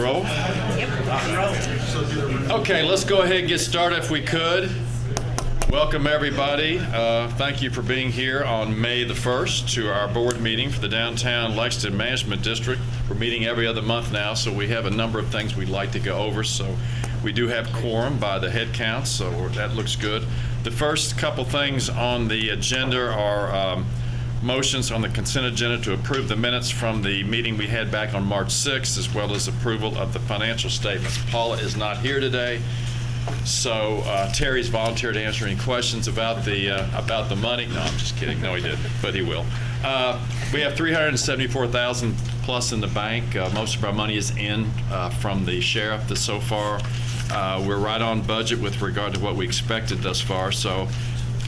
roll? Okay, let's go ahead and get started if we could. Welcome, everybody. Thank you for being here on May the 1st to our board meeting for the Downtown Lexington Management District. We're meeting every other month now, so we have a number of things we'd like to go over. So we do have quorum by the head count, so that looks good. The first couple things on the agenda are motions on the consent agenda to approve the minutes from the meeting we had back on March 6th, as well as approval of the financial statements. Paula is not here today, so Terry's volunteered to answer any questions about the money. No, I'm just kidding. No, he didn't, but he will. We have $374,000 plus in the bank. Most of our money is in from the sheriff so far. We're right on budget with regard to what we expected thus far. So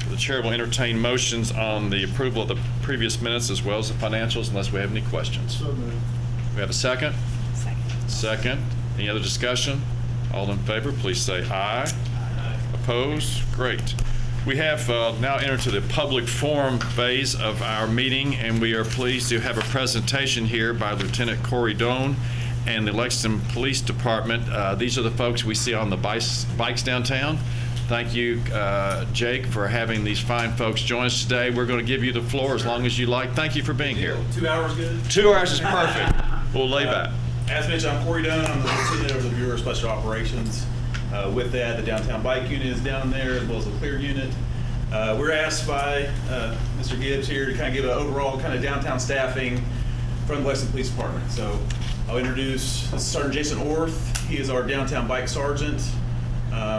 the chair will entertain motions on the approval of the previous minutes as well as the financials, unless we have any questions. So moved. We have a second? Second. Any other discussion? All in favor, please say aye. Aye. Opposed? Great. We have now entered to the public forum phase of our meeting, and we are pleased to have a presentation here by Lieutenant Corey Doan and the Lexington Police Department. These are the folks we see on the bikes downtown. Thank you, Jake, for having these fine folks join us today. We're going to give you the floor as long as you like. Thank you for being here. 2 hours good? 2 hours is perfect. We'll lay back. As mentioned, I'm Corey Doan. I'm the lieutenant of the Bureau of Special Operations. With that, the downtown bike unit is down there, as well as the clear unit. We're asked by Mr. Gibbs here to kind of give an overall kind of downtown staffing from the Lexington Police Department. So I'll introduce Sergeant Jason Orth. He is our downtown bike sergeant.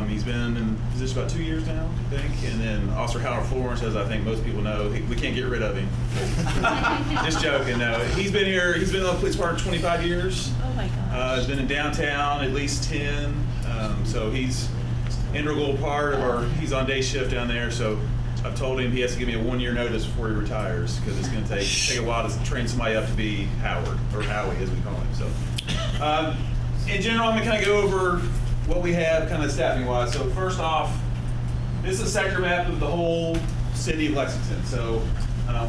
He's been in position about 2 years now, I think. And then Officer Howard Florence, as I think most people know, we can't get rid of him. Just joking, no. He's been here, he's been on the police department 25 years. Oh my gosh. He's been in downtown at least 10. So he's integral part of he's on day shift down there. So I've told him he has to give me a 1-year notice before he retires, because it's going to take a while to train somebody up to be Howard, or Howie as we call him. So in general, I'm going to kind of go over what we have kind of staffing wise. So first off, this is a sector map of the whole city of Lexington. So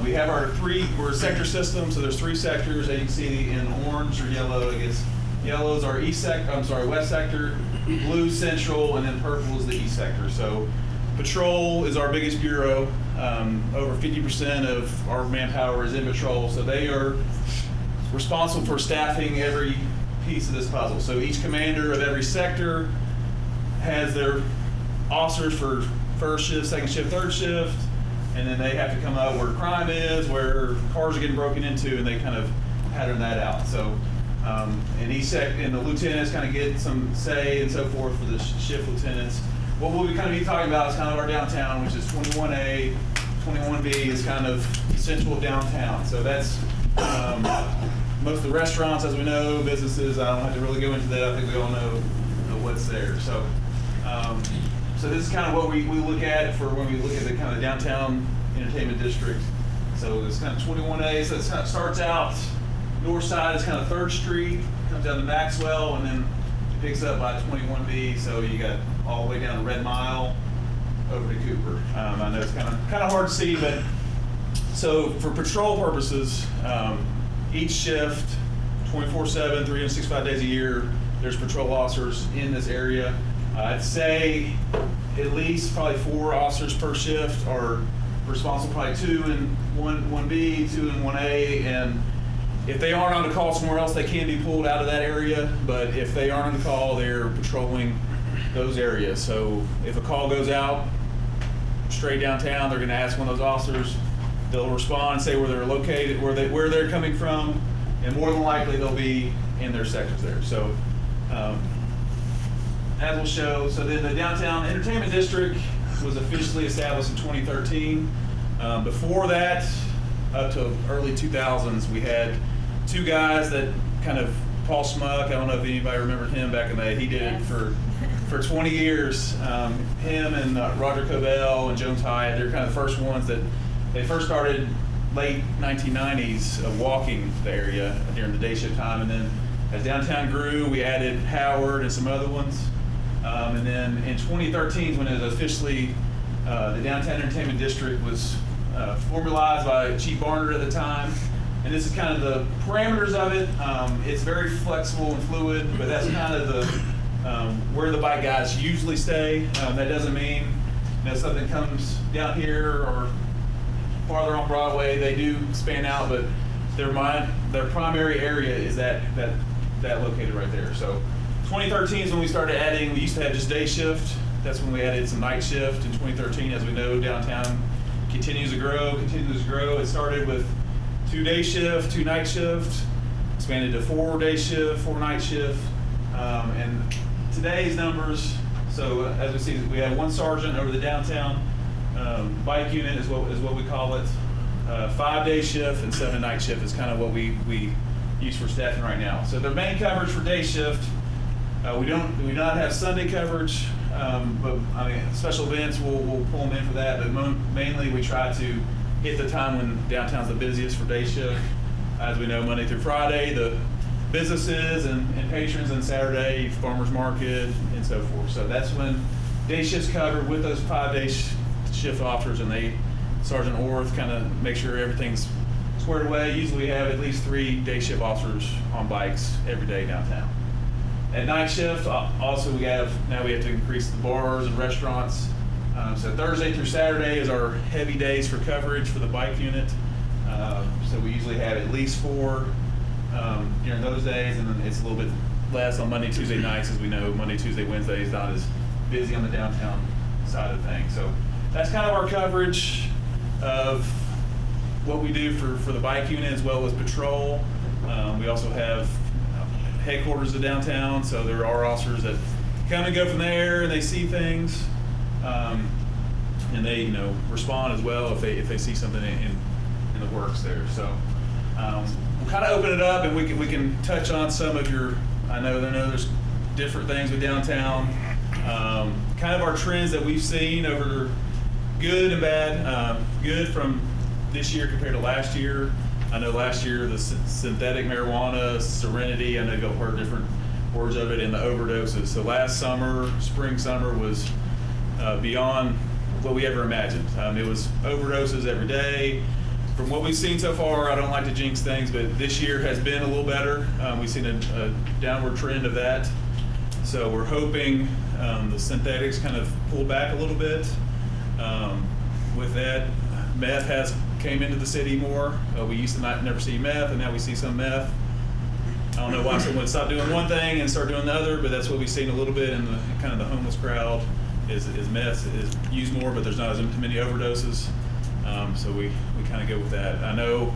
we have we're a sector system, so there's 3 sectors that you can see in orange or yellow. I guess yellow is our west sector, blue central, and then purple is the east sector. So patrol is our biggest bureau. Over 50% of our manpower is in patrol, so they are responsible for staffing every piece of this puzzle. So each commander of every sector has their officers for first shift, second shift, third shift, and then they have to come up where crime is, where cars are getting broken into, and they kind of pattern that out. So and the lieutenants kind of get some say and so forth for the shift lieutenants. What we'll be kind of talking about is kind of our downtown, which is 21A, 21B is kind of central downtown. So that's most of the restaurants, as we know, businesses. I don't have to really go into that. I think we all know what's there. So, so this is kind of what we look at for when we look at the kind of downtown entertainment district. So it's kind of 21A. So it kind of starts out north side is kind of 3rd Street, comes down to Maxwell, and then it picks up by 21B. So you got all the way down to Red Mile over to Cooper. I know it's kind of hard to see, but so for patrol purposes. Each shift, 24/7, 365 days a year, there's patrol officers in this area. I'd say at least probably 4 officers per shift are responsible, probably 2 in 1B, 2 in 1A, and if they aren't on a call somewhere else, they can be pulled out of that area, but if they aren't on the call, they're patrolling those areas. So if a call goes out straight downtown, they're gonna ask one of those officers. They'll respond, say where they're located, where they're coming from, and more than likely they'll be in their sectors there. So as we'll show, so then the Downtown Entertainment District was officially established in 2013. Before that, up to early 2000s, we had 2 guys that kind of, Paul Smuck, I don't know if anybody remembered him back in the day, he did it for 20 years. Him and Roger Cobell and Jones Hyatt, they're kind of the first ones that they first started late 1990s walking the area during the day shift time, and then as downtown grew, we added Howard and some other ones. And then in 2013 when it was officially, the Downtown Entertainment District was formalized by Chief Barnard at the time. And this is kind of the parameters of it. It's very flexible and fluid, but that's kind of the where the bike guys usually stay. That doesn't mean something comes down here or farther on Broadway. They do span out, but their primary area is that located right there. So 2013 is when we started adding. We used to have just day shift. That's when we added some night shift in 2013. As we know, downtown continues to grow. It started with 2 day shift, 2 night shift, expanded to 4 day shift, 4 night shift, and today's numbers. So as we see, we have 1 sergeant over the downtown bike unit is what we call it. 5 day shift and 7 night shift is kind of what we use for staffing right now. So the main coverage for day shift, we do not have Sunday coverage, but I mean special events we'll pull them in for that. But mainly we try to hit the time when downtown's the busiest for day shift. As we know, Monday through Friday, the businesses and patrons, and Saturday, farmers market, and so forth. So that's when day shift's covered with those 5 day shift officers, and Sergeant Orth kind of make sure everything's squared away. Usually we have at least 3 day shift officers on bikes every day downtown. At night shift, also we have to increase the bars and restaurants. So Thursday through Saturday is our heavy days for coverage for the bike unit. So we usually have at least 4 during those days, and then it's a little bit less on Monday, Tuesday nights. As we know, Monday, Tuesday, Wednesday is not as busy on the downtown side of things. So that's kind of our coverage of what we do for the bike unit as well as patrol. We also have headquarters of downtown, so there are officers that come and go from there, and they see things, and they respond as well if they see something in the works there. So we'll kind of open it up, and we can touch on some of your. I know there's different things with downtown. Kind of our trends that we've seen over good and bad. Good from this year compared to last year. I know last year the synthetic marijuana, Serenity, I know you've heard different words of it, and the overdoses. So last summer, spring, summer was beyond what we ever imagined. It was overdoses every day. From what we've seen so far, I don't like to jinx things, but this year has been a little better. We've seen a downward trend of that. So we're hoping the synthetics kind of pull back a little bit. With that, meth came into the city more. We used to never see meth, and now we see some meth. I don't know why someone would stop doing one thing and start doing the other, but that's what we've seen a little bit in the kind of the homeless crowd. Is meth is used more, but there's not as many overdoses. So we kind of go with that. I know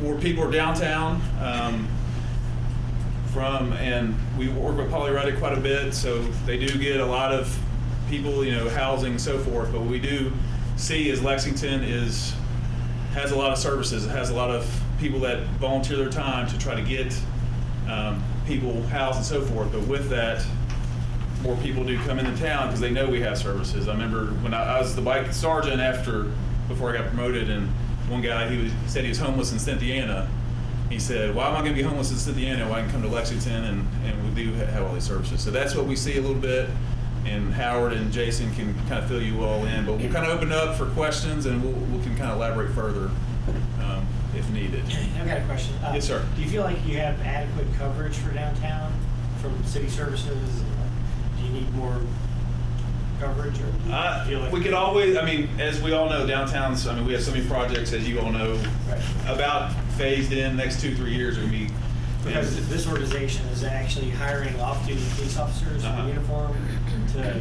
more people are downtown and we work with Polyretic quite a bit, so they do get a lot of people, housing and so forth. But what we do see is Lexington has a lot of services. It has a lot of people that volunteer their time to try to get people housed and so forth. But with that, more people do come into town because they know we have services. I remember when I was the bike sergeant before I got promoted, and one guy, he said he was homeless in Cynthiana. He said, why am I going to be homeless in Cynthiana when I can come to Lexington and we do have all these services? So that's what we see a little bit, and Howard and Jason can kind of fill you all in. But we'll kind of open up for questions, and we can kind of elaborate further if needed. I've got a question. Yes, sir. Do you feel like you have adequate coverage for downtown from city services? Do you need more coverage, or do you feel like we could always, as we all know, downtown's, we have so many projects, as you all know, right, about phased in next 2-3 years are going to be. Because this organization is actually hiring off-duty police officers in uniform to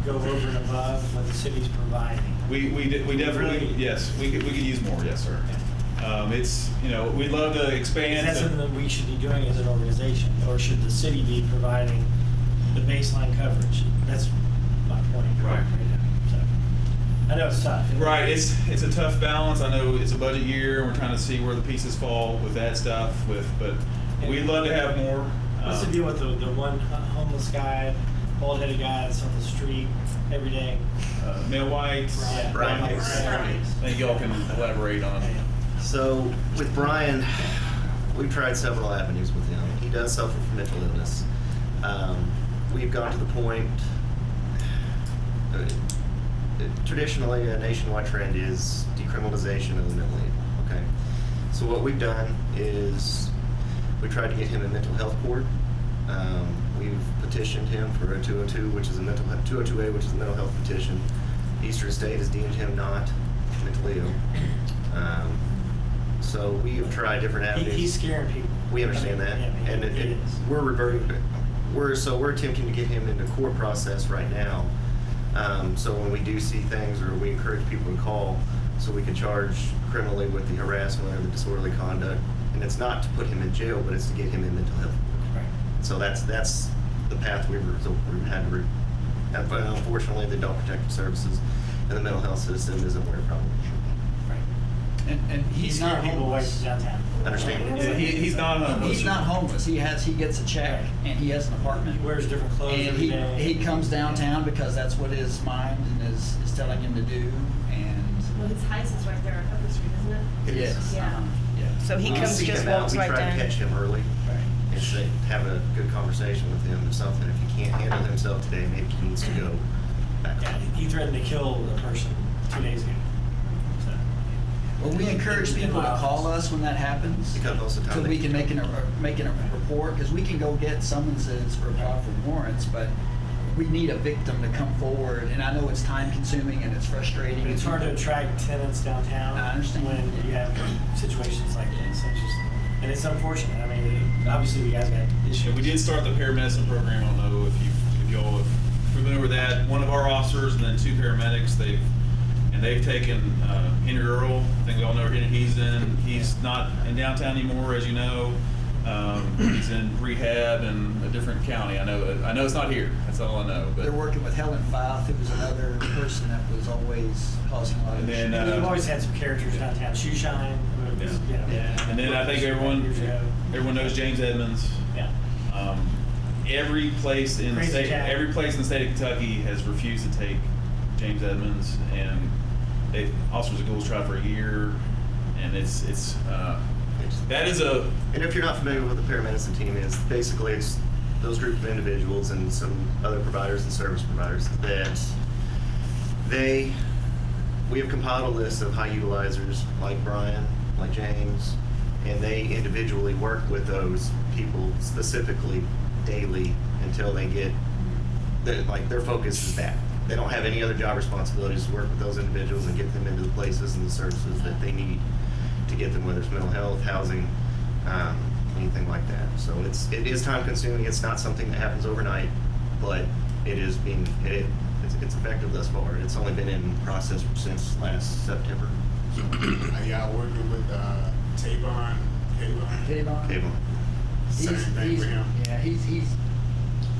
go over and above what the city's providing. We definitely, really, yes, we could use more, yes, sir. It's, we'd love to expand. Is that something that we should be doing as an organization, or should the city be providing the baseline coverage? That's my point. Right. now. So, I know it's tough. Right, it's a tough balance. I know it's a budget year, and we're trying to see where the pieces fall with that stuff. But we'd love to have more. What's the deal with the one homeless guy, bald-headed guy that's on the street every day? Male White. Brian. I think y'all can elaborate on it. So with Brian, we've tried several avenues with him. He does suffer from mental illness. We've gone to the point, traditionally a nationwide trend is decriminalization of the mentally So what we've done is we tried to get him in mental health court. We've petitioned him for a 202, which is a 202A, which is a mental health petition. Eastern State has deemed him not mentally ill. So we have tried different avenues. He's scaring people. We understand that, Yeah, and it is. we're reverting. We're attempting to get him into court process right now. So when we do see things, or we encourage people to call, so we can charge criminally with the harassment or the disorderly conduct. And it's not to put him in jail, but it's to get him in mental health. Right. So that's the path we had to. But unfortunately, the adult protective services and the mental health system isn't where it probably should Right. And He's scaring people away from downtown. Understand. Yeah, he's not homeless. he's not homeless. He gets a check and he has an apartment. He wears different clothes And every day. he comes downtown because that's what his mind and is telling him to do. And Well, his house is right there on Upper Street, isn't it? It is. yes, Yeah. yeah. So he be. comes, Seek just him out. walks We right try down. to catch him early Right. and say, have a good conversation with him or something. If he can't handle himself today, maybe he needs to go back Yeah, home. he threatened to kill a person 2 days ago. So, Well, we encourage in people my to call office. us when that happens. Because most of the time So they- we can make a report, because we can go get summonses or apply for warrants, but we need a victim to come forward. And I know it's time consuming and it's frustrating. It's hard to attract tenants downtown. I understand. When you have situations like this. And it's unfortunate. I mean, obviously you guys got issues. Yeah, we did start the paramedicine program. I don't know if y'all are familiar with that. One of our officers and then 2 paramedics. They've taken Henry Earl. I think we all know where he's not in downtown anymore, as you know. He's in rehab in a different county. I know it's not here. That's all I know. But They're working with Helen Fife, who was another person that was always causing a lot of And then, issues. We've always had some characters downtown. Shoeshine. Yeah. You know, Yeah. And then I think years ago. everyone knows James Edmonds. Yeah. Every place in the Crazy state, Jack. every place in the state of Kentucky has refused to take James Edmonds, and officers of schools tried for a year, and that is a. And if you're not familiar with what the paramedicine team is, basically it's those group of individuals and some other providers and service providers that we have compiled a list of high utilizers like Brian, like James, and they individually work with those people specifically daily until they get, their focus is that. They don't have any other job responsibilities to work with those individuals and get them into the places and the services that they need to get them, whether it's mental health, housing, anything like that. So it is time consuming. It's not something that happens overnight, but it's effective thus far. It's only been in process since last September. Are y'all working with Tavon? Kayvon? Cable. Same thing with him? Yeah, he's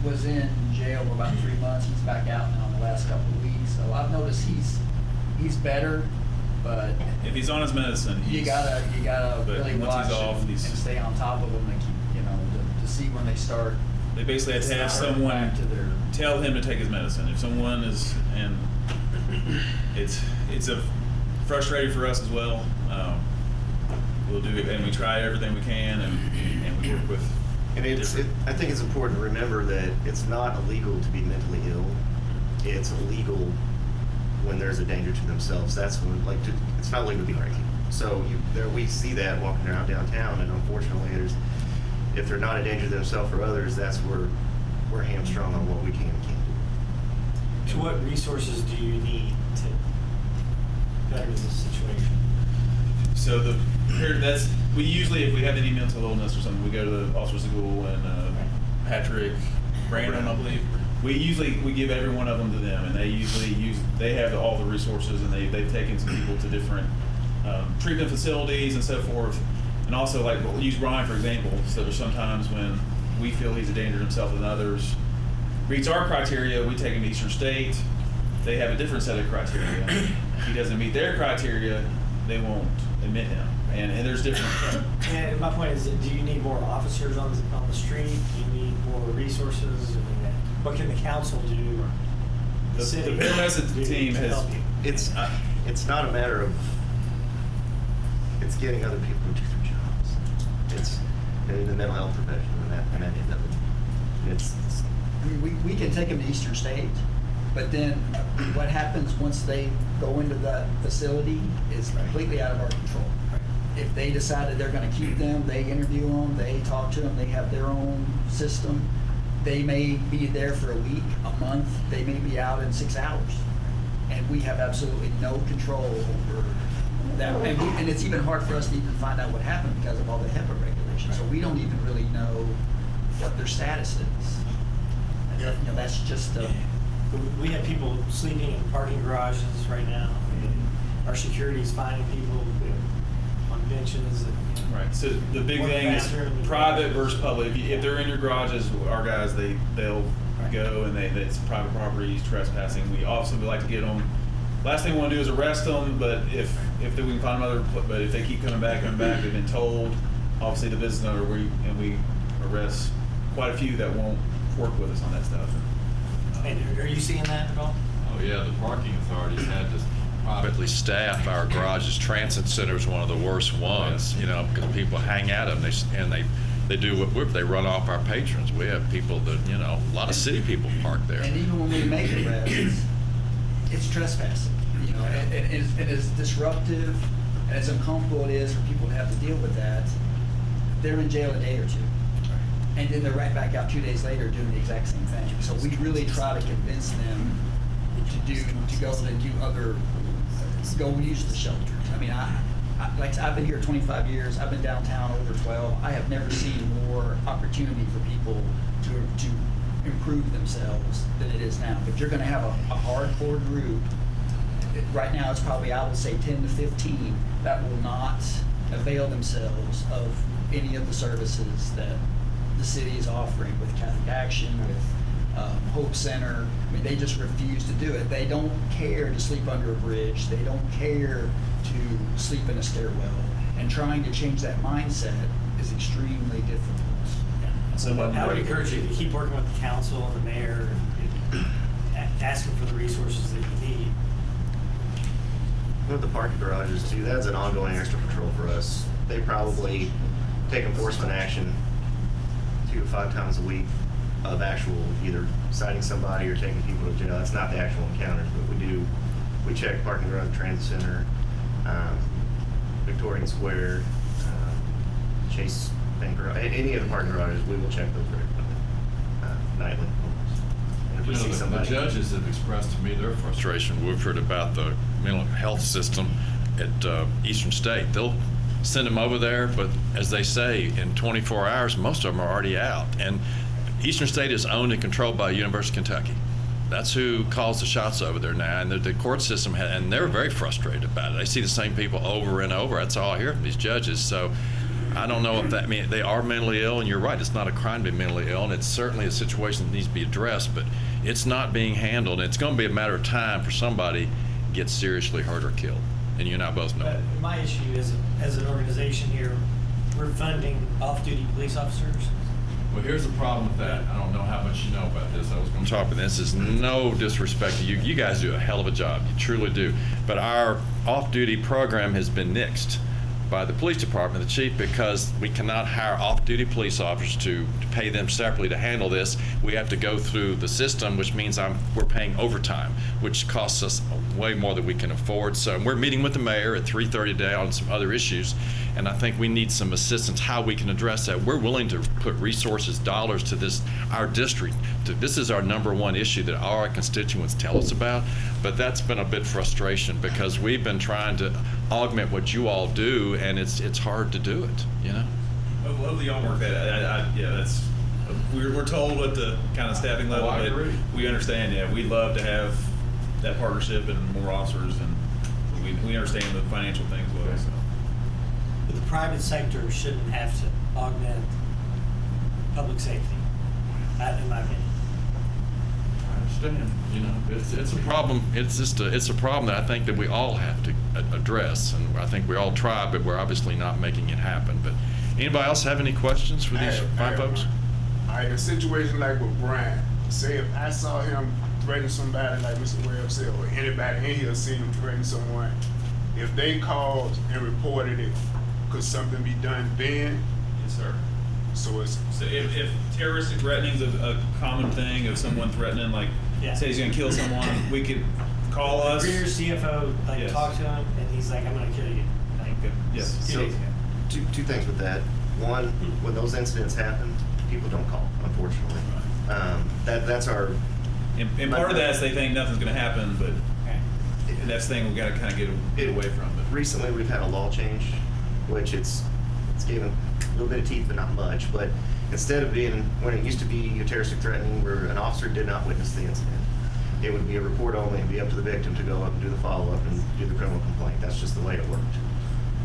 was in jail for about 3 months. He's back out now in the last couple of weeks. So I've noticed he's better, but If he's on his medicine, you gotta but really once watch he's off, and he's- stay on top of them and keep, to see when they start. They basically have to have starting someone back to their. tell him to take his medicine. If someone is, and it's a frustrating for us as well. We'll do it, and we try everything we can, and we work with. And I think it's important to remember that it's not illegal to be mentally ill. It's illegal when there's a danger to themselves. That's when, it's not legal to be crazy. So we see that walking around downtown, and unfortunately, if they're not a danger to themselves or others, that's where we're hamstrung on what we can and can't do. So what resources do you need to better this situation? So we usually, if we have any mental illness or something, we go to the officers of school and Patrick, Brandon, I believe. We give every one of them to them, and they have all the resources, and they've taken some people to different treatment facilities and so forth. And also, we'll use Brian for example. So there's sometimes when we feel he's a danger to himself and others, meets our criteria, we take him to Eastern State. They have a different set of criteria. If he doesn't meet their criteria, they won't admit him. And there's different. And my point is, do you need more officers on the street? Do you need more resources? I mean, what can the council do? The city paramedic do team to has. help you? It's not a matter of, it's getting other people to do their jobs. It's in the mental health profession and that end of it. I mean, we can take them to Eastern State, but then what happens once they go into that facility is completely out of our control. if they decided they're gonna keep them, they interview them, they talk to them, they have their own system. They may be there for a week, a month, they may be out in 6 hours. And we have absolutely no control over that. And it's even hard for us to even find out what happened because of all the HIPAA regulations. So we don't even really know what their status is. And, Yeah. you know, that's just We have people sleeping in parking garages right now. Our security's finding people on benches. Right. So the big One thing is bathroom. private versus public. If they're in your garages, our guys they'll go and it's private property trespassing. We obviously would like to get them. Last thing we want to do is arrest them, but if we can find them but if they keep coming back, they've been told. Obviously, the business owner we arrest quite a few that won't work with us on that stuff. And are you seeing that at all? Oh, yeah, the parking authorities had to privately staff our garages. Transit Center is one of the worst ones, you know, because people hang at them, they do what they run off our patrons. We have people that, you know, a lot of city people park there. And even when we make arrests, it's trespassing, you know, and as disruptive and as uncomfortable it is for people to have to deal with that, they're in jail a day or two. And then they're right back out 2 days later doing the exact same thing. So we really try to convince them to go use the shelters. I mean, I've been here 25 years. I've been downtown over 12. I have never seen more opportunity for people to improve themselves than it is now. But you're going to have a hardcore group. Right now, it's probably, I would say, 10 to 15 that will not avail themselves of any of the services that the city is offering with Catholic Action, with Hope Center. I mean, they just refuse to do it. They don't care to sleep under a bridge. They don't care to sleep in a stairwell. And trying to change that mindset is extremely difficult. So I would encourage you to keep working with the council and the mayor, and asking for the resources that you need. With the parking garages too, that's an ongoing extra patrol for us. They probably take enforcement action 2 to 5 times a week of actual either citing somebody or taking people to jail. That's not the actual encounters, but we check parking garage, Transit Center, Victorian Square, Chase Bank Garage, any of the parking garages, we will check those regularly, nightly. And if we see The somebody. judges have expressed to me their frustration. We've heard about the mental health system at Eastern State. They'll send them over there, but as they say, in 24 hours, most of them are already out. And Eastern State is owned and controlled by University of Kentucky. That's who calls the shots over there now. And the court system, and they're very frustrated about it. They see the same people over and over. That's all I hear from these judges. So I don't know if that means they are mentally ill, and you're right, it's not a crime to be mentally ill, and it's certainly a situation that needs to be addressed, but it's not being handled. It's going to be a matter of time for somebody to get seriously hurt or killed, and you and I both know. But my issue is, as an organization here, we're funding off-duty police officers. Well, here's the problem with that. I don't know how much you know about this. I was going to talk about this. Is no disrespect to you. You guys do a hell of a job. You truly do. But our off-duty program has been nixed by the police department, the chief, because we cannot hire off-duty police officers to pay them separately to handle this. We have to go through the system, which means we're paying overtime, which costs us way more than we can afford. So we're meeting with the mayor at 3:30 today on some other issues, and I think we need some assistance how we can address that. We're willing to put resources, dollars to this, our district. This is our #1 issue that all our constituents tell us about, but that's been a bit frustration because we've been trying to augment what you all do, and it's hard to do it, you know? Hopefully y'all work that. Yeah, that's we're told at the kind of staffing level, I agree. but we understand. Yeah, we'd love to have that partnership and more officers, and we understand the financial things well. So. But the private sector shouldn't have to augment public safety, in my opinion. I understand. You know, it's a problem. It's a problem that I think that we all have to address, and I think we all try, but we're obviously not making it happen. But anybody else have any questions for these fine folks? All right, a situation like with Brian, say if I saw him threaten somebody like Mr. Webb said, or anybody in here seen him threaten someone, if they called and reported it, could something be done then? Yes, sir. So it's So if terroristic threatening is a common thing of someone threatening, like Yeah. say he's going to kill someone, we could call us. Your CFO Yes. talk to him, and he's like, "I'm going to kill you." Like, Okay. Yes. So, two things with that. One, when those incidents happen, people don't call, unfortunately. That's our. And part of that is they think nothing's going to happen, but that's the thing we got to kind of get away from. But Recently, we've had a law change, which it's given a little bit of teeth, but not much. But instead of being, when it used to be a terroristic threatening where an officer did not witness the incident, it would be a report only and be up to the victim to go up and do the follow-up and do the criminal complaint. That's just the way it worked.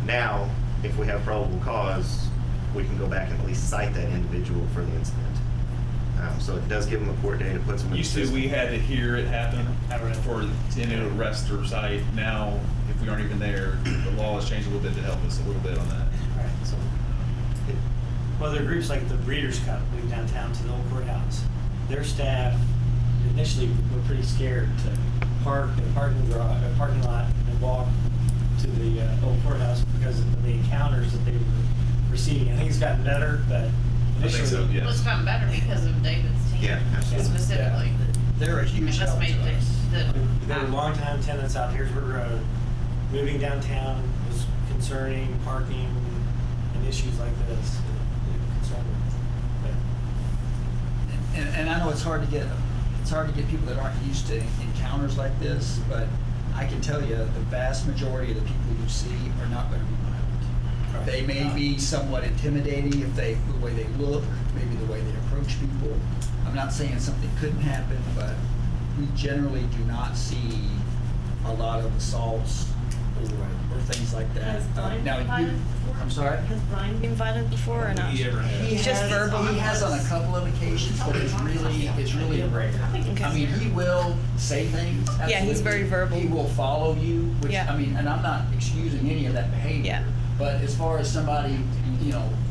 Now, if we have probable cause, we can go back and at least cite that individual for the incident. So it does give them a court day to put them in the used to, system. we had to hear it happen for to arrest or cite. Now, if we aren't even there, the law has changed a little bit to help us a little bit on that. Right, so, well, there are groups like the Breeders' Cup moved downtown to the old courthouse. Their staff initially were pretty scared to park in a parking lot and walk to the old courthouse because of the encounters that they were receiving. I think it's gotten better, but I initially. think so, yeah. Well, it's gotten better because of David's team. Yeah, absolutely. Specifically. They're a huge That's help made to us. There were longtime tenants out Harrisburg Road. Moving downtown was concerning parking and issues like this. Concerned with. And I know it's hard to get people that aren't used to encounters like this, but I can tell you the vast majority of the people you see are not going to be violent. They may be somewhat intimidating if the way they look, maybe the way they approach people. I'm not saying something couldn't happen, but we generally do not see a lot of assaults or things like that. Has Brian Now, been violent before? I'm sorry? Has Brian been violent before or not? He ever has. He Just has, verbal? He has on a couple of occasions, but it's really rare. Okay. I mean, he will say things. Yeah, he's absolutely. very verbal. He will follow you, which, Yeah. I mean, and I'm not excusing any of that behavior. Yeah. But as far as somebody,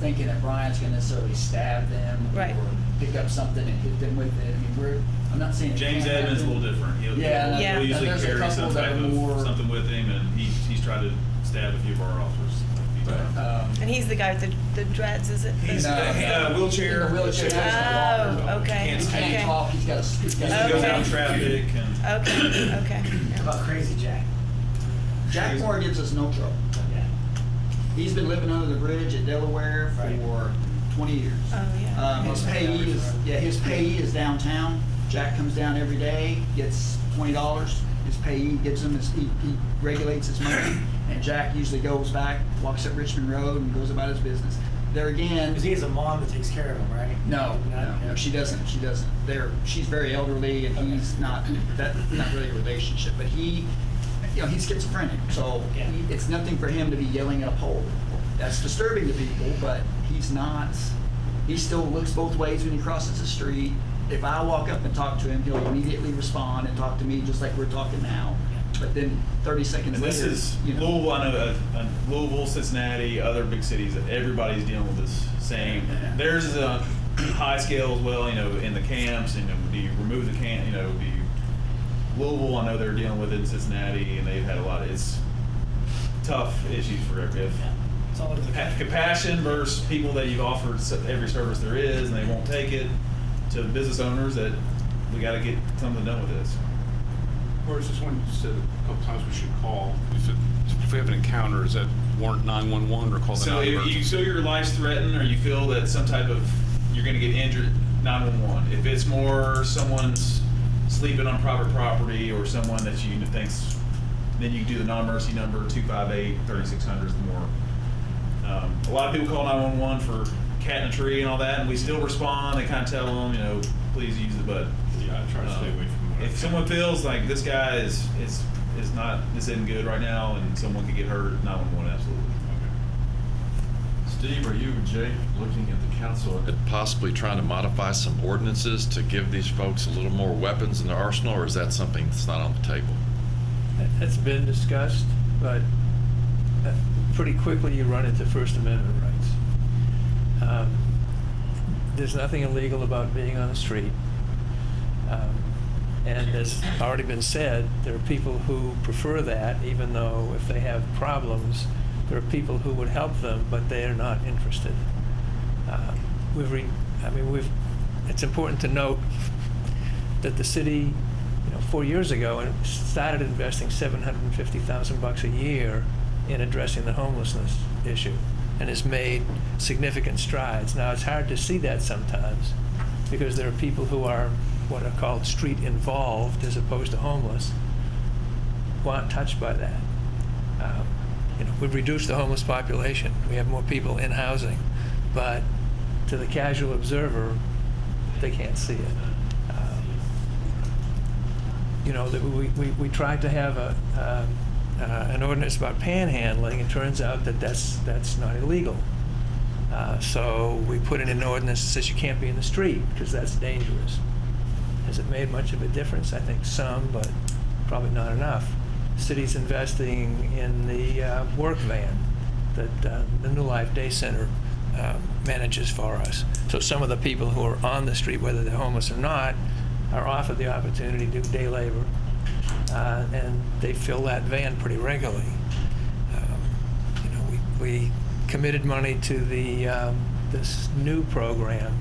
thinking that Brian's gonna necessarily stab them Right. or pick up something and hit them with it, I mean, I'm not saying. it James can't Edmonds is a happen. little different. He'll Yeah. usually And there's a carry couple some that type are more- of something with him, and he's tried to stab a few of our officers. And he's the guy with the dreads, is it? He's No. a wheelchair. In a wheelchair. Oh, okay. Can't He stand can't Okay. talk, he's got He goes down Okay. traffic and. Okay. How about Crazy Jack? Jack Moore gives us no trouble. Yeah. He's been living under the bridge at Delaware Right. for 20 years. Oh, yeah. His payee is downtown. Jack comes down every day, gets $20. His payee gives him he regulates his money, and Jack usually goes back, walks up Richmond Road, and goes about his business. There again, Because he has a mom that takes care of him, right? no, she doesn't. She's very elderly, and he's not really a relationship. But he's schizophrenic, so Yeah. it's nothing for him to be yelling at a pole. That's disturbing to people, but he's not. He still looks both ways when he crosses the street. If I walk up and talk to him, he'll immediately respond and talk to me just like we're talking now. But then 30 seconds And later, this is Louisville, I know, Louisville, Cincinnati, other big cities, everybody's dealing with this same. Theirs is a high scale as well, in the camps, do you remove the camp, Louisville, I know they're dealing with it in Cincinnati, and they've had a lot it's tough issues for everybody. It's all over the country. Compassion versus people that you've offered every service there is, and they won't take it, to business owners that we gotta get something done with this. Or is this one you said a couple times we should call? If we have an encounter, is that warrant 911 or call the So if you 911? feel your life's threatened, or you feel that some type of, you're gonna get injured, 911. If it's more someone's sleeping on private property or someone that you thinks, then you do the non-mercy number, 258-3600 is the more. A lot of people call 911 for cat in a tree and all that, and we still respond. They kind of tell them, please use the button. Yeah, I try to stay away from it. If someone feels like this guy is not, this isn't good right now, and someone could get hurt, 911, absolutely. Steve, are you and Jay looking at the council at possibly trying to modify some ordinances to give these folks a little more weapons in their arsenal, or is that something that's not on the table? That's been discussed, but pretty quickly you run into First Amendment rights. There's nothing illegal about being on the street. And as already been said, there are people who prefer that, even though if they have problems, there are people who would help them, but they are not interested. It's important to note that the city, 4 years ago, started investing $750,000 a year in addressing the homelessness issue and has made significant strides. Now, it's hard to see that sometimes because there are people who are what are called street involved as opposed to homeless who aren't touched by that. We've reduced the homeless population. We have more people in housing, but to the casual observer, they can't see it. We tried to have an ordinance about panhandling. It turns out that that's not illegal. So we put in an ordinance that says you can't be in the street because that's dangerous. Has it made much of a difference? I think some, but probably not enough. The city's investing in the work van that the New Life Day Center manages for us. So some of the people who are on the street, whether they're homeless or not, are offered the opportunity to do day labor, and they fill that van pretty regularly. We committed money to this new program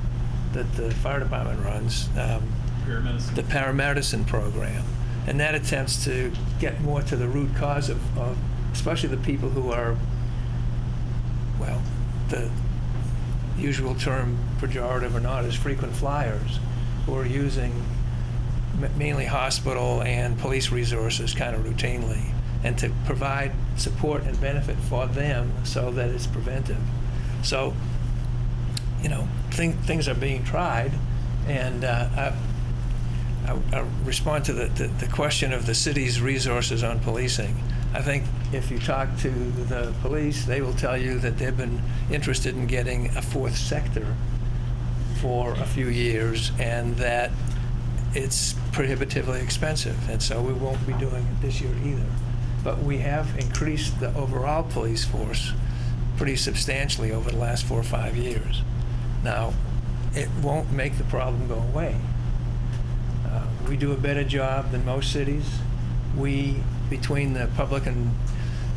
that the fire department runs, Paramedicine. the paramedicine program, and that attempts to get more to the root cause of especially the people who are, well, the usual term pejorative or not, is frequent flyers, who are using mainly hospital and police resources kind of routinely, and to provide support and benefit for them so that it's preventive. So, things are being tried, and I respond to the question of the city's resources on policing. I think if you talk to the police, they will tell you that they've been interested in getting a fourth sector for a few years, and that it's prohibitively expensive, and so we won't be doing it this year either. But we have increased the overall police force pretty substantially over the last 4 or 5 years. Now, it won't make the problem go away. We do a better job than most cities. We, between the public and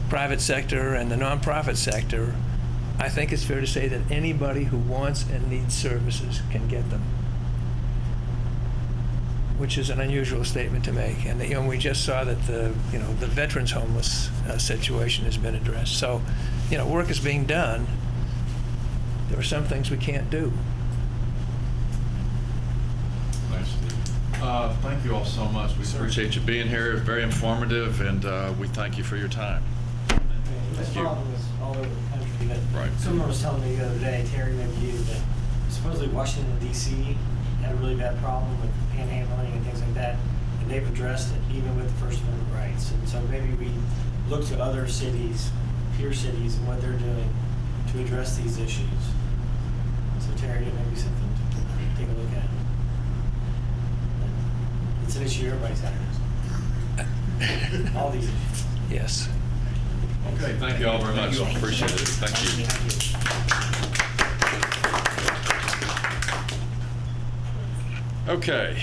private sector and the nonprofit sector, I think it's fair to say that anybody who wants and needs services can get them, which is an unusual statement to make. And we just saw that the veterans homeless situation has been addressed. So, work is being done. There are some things we can't do. Thanks, Steve. Thank you all so much. We appreciate you being here. It's very informative, and we thank you for your time. This Thank you. problem is all over the country, but Right. someone was telling me the other day, Terry, maybe you, that supposedly Washington, D.C. had a really bad problem with panhandling and things like that, and they've addressed it, even with the First Amendment rights. And so maybe we look to other cities, peer cities, and what they're doing to address these issues. So Terry, it may be something to take a look at. It's an issue everybody's having. All these issues. Yes. Okay, thank you all very much. Appreciate it. Thank you. Okay,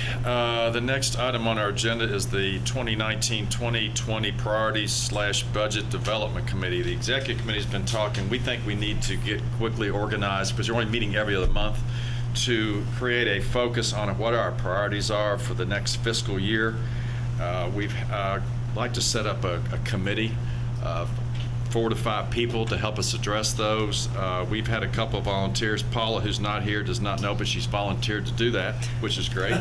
the next item on our agenda is the 2019-2020 Priorities/Budget Development Committee. The Executive Committee's been talking. We think we need to get quickly organized, because we're only meeting every other month, to create a focus on what our priorities are for the next fiscal year. We'd like to set up a committee of 4 to 5 people to help us address those. We've had a couple of volunteers. Paula, who's not here, does not know, but she's volunteered to do that, which is great.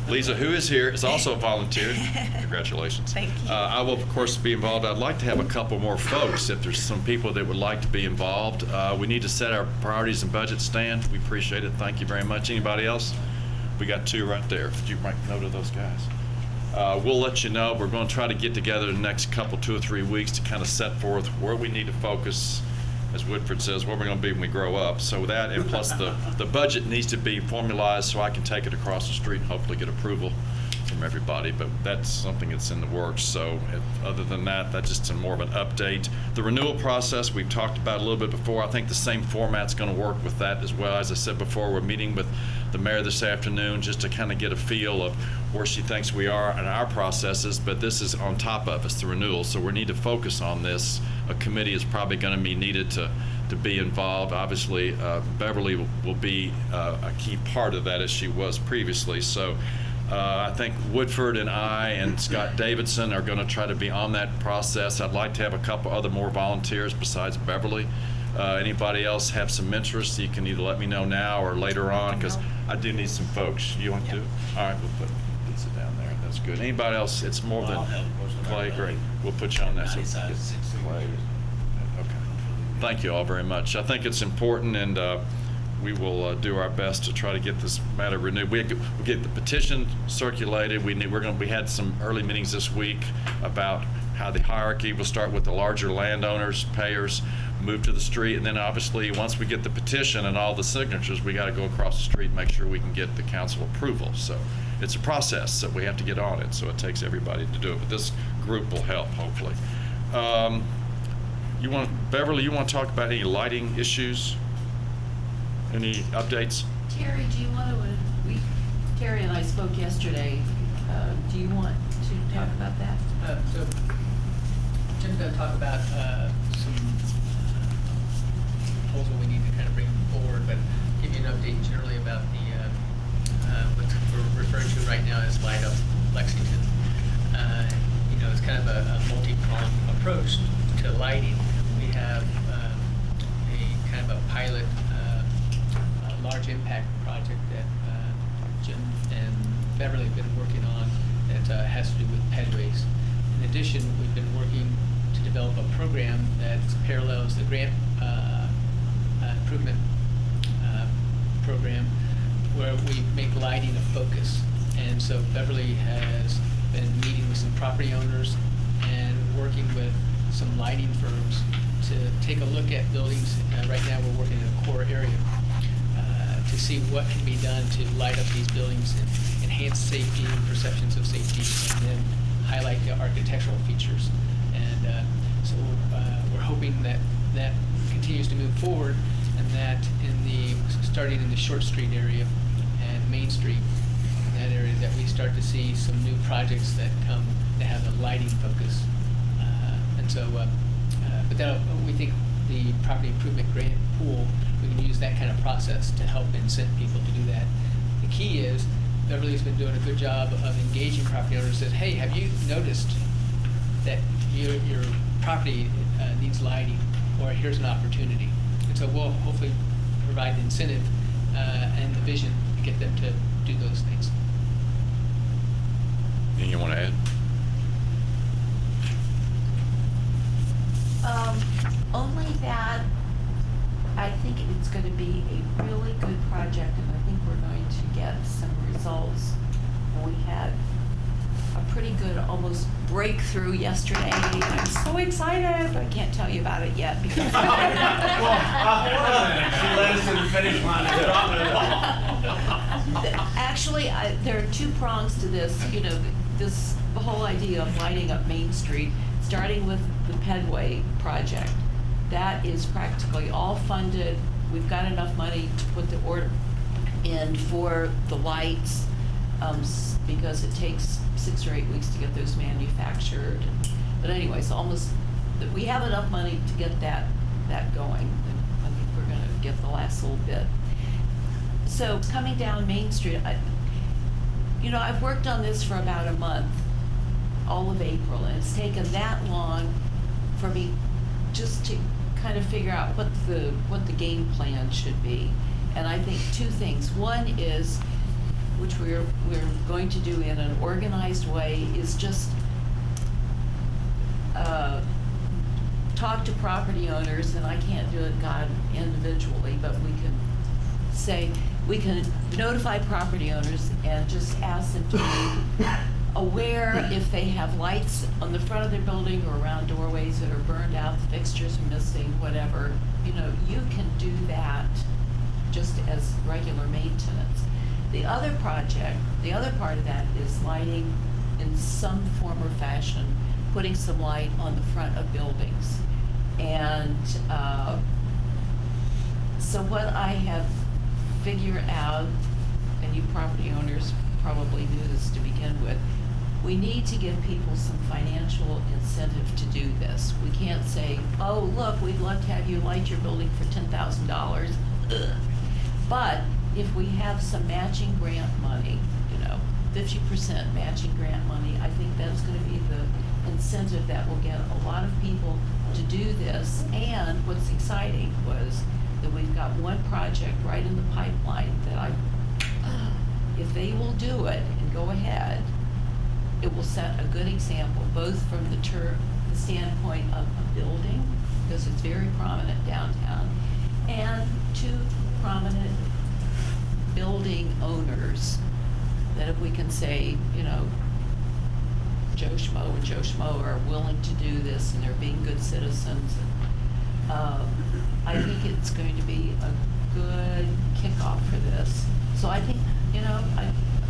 Lisa, who is here, is also volunteered. Congratulations. Thank you. I will, of course, be involved. I'd like to have a couple more folks if there's some people that would like to be involved. We need to set our priorities and budget stand. We appreciate it. Thank you very much. Anybody else? We got 2 right there. Could you make note of those guys? We'll let you know. We're going to try to get together in the next 2 or 3 weeks to kind of set forth where we need to focus, as Woodford says, where we're going to be when we grow up. So that, and plus the budget needs to be formalized so I can take it across the street and hopefully get approval from everybody. But that's something that's in the works. So other than that, that's just more of an update. The renewal process, we've talked about a little bit before. I think the same format's going to work with that as well. As I said before, we're meeting with the mayor this afternoon just to kind of get a feel of where she thinks we are in our processes, but this is on top of us, the renewal, so we need to focus on this. A committee is probably going to be needed to be involved. Obviously, Beverly will be a key part of that, as she was previously. So I think Woodford and I and Scott Davidson are going to try to be on that process. I'd like to have a couple other more volunteers besides Beverly. Anybody else have some interest, you can either let me know now or later on, because I do need some folks. You want to? All right, we'll put Lisa down there. That's good. Anybody else? It's more than Clay. Great. We'll put you on that. So we can get Clay. Okay. Thank you all very much. I think it's important, and we will do our best to try to get this matter renewed. We'll get the petition circulated. We had some early meetings this week about how the hierarchy will start with the larger landowners, payers, move to the street, and then obviously once we get the petition and all the signatures, we got to go across the street and make sure we can get the council approval. So it's a process that we have to get on it, so it takes everybody to do it, but this group will help, hopefully. Beverly, you want to talk about any lighting issues? Any updates? Terry, do you want to, Terry and I spoke yesterday. Do you want to talk about that? So Jim's going to talk about some proposal we need to kind of bring forward, but give you an update generally about the what we're referring to right now as Light Up Lexington. It's kind of a multi-pronged approach to lighting. We have a kind of a pilot, large impact project that Jim and Beverly have been working on that has to do with pedways. In addition, we've been working to develop a program that parallels the grant improvement program, where we make lighting a focus. And so Beverly has been meeting with some property owners and working with some lighting firms to take a look at buildings. Right now we're working in a core area to see what can be done to light up these buildings and enhance safety, perceptions of safety, and then highlight the architectural features. And so we're hoping that that continues to move forward, and that starting in the Short Street area and Main Street, in that area, that we start to see some new projects that come that have a lighting focus. But then we think the property improvement grant pool, we can use that kind of process to help incent people to do that. The key is Beverly's been doing a good job of engaging property owners. Says, hey, have you noticed that your property needs lighting, or here's an opportunity? And so we'll hopefully provide the incentive and the vision to get them to do those things. Anything you want to add? Only that I think it's going to be a really good project, and I think we're going to get some results. We had a pretty good almost breakthrough yesterday. I'm so excited, but I can't tell you about it yet because She led us to the finish line. Actually, there are two prongs to this. The whole idea of lighting up Main Street, starting with the Pedway project. That is practically all funded. We've got enough money to put the order in for the lights, because it takes 6 or 8 weeks to get those manufactured. But anyway, so we have enough money to get that going. And I think we're going to get the last little bit. So coming down Main Street, I've worked on this for about a month, all of April, and it's taken that long for me just to kind of figure out what the game plan should be. And I think two things. One is, which we're going to do in an organized way, is just talk to property owners, and I can't do it, God, individually, but we can notify property owners and just ask them to be aware if they have lights on the front of their building or around doorways that are burned out, the fixtures are missing, whatever. You can do that just as regular maintenance. The other part of that is lighting in some form or fashion, putting some light on the front of buildings. And so what I have figured out, and you property owners probably knew this to begin with, we need to give people some financial incentive to do this. We can't say, oh, look, we'd love to have you light your building for $10,000. But if we have some matching grant money, 50% matching grant money. I think that's going to be the incentive that will get a lot of people to do this. And what's exciting was that we've got one project right in the pipeline that if they will do it and go ahead, it will set a good example, both from the standpoint of a building, because it's very prominent downtown, and to prominent building owners, that if we can say, you know, Joe Schmo and Joe Schmo are willing to do this and they're being good citizens, I think it's going to be a good kickoff for this. So I think, you know,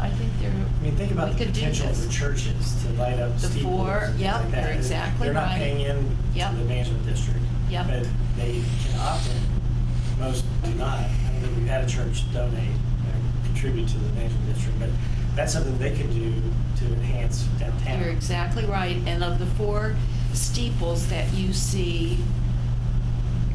I think there. I mean, think about we the could do potential this. for churches to light up The steeples four, and things yep, like that. you're exactly They're not right. paying in Yep. to the management district. Yep. But they can opt in. Most do not. I mean, we've had a church donate and contribute to the management district, but that's something they can do to enhance downtown. You're exactly right. And of the 4 steeples that you see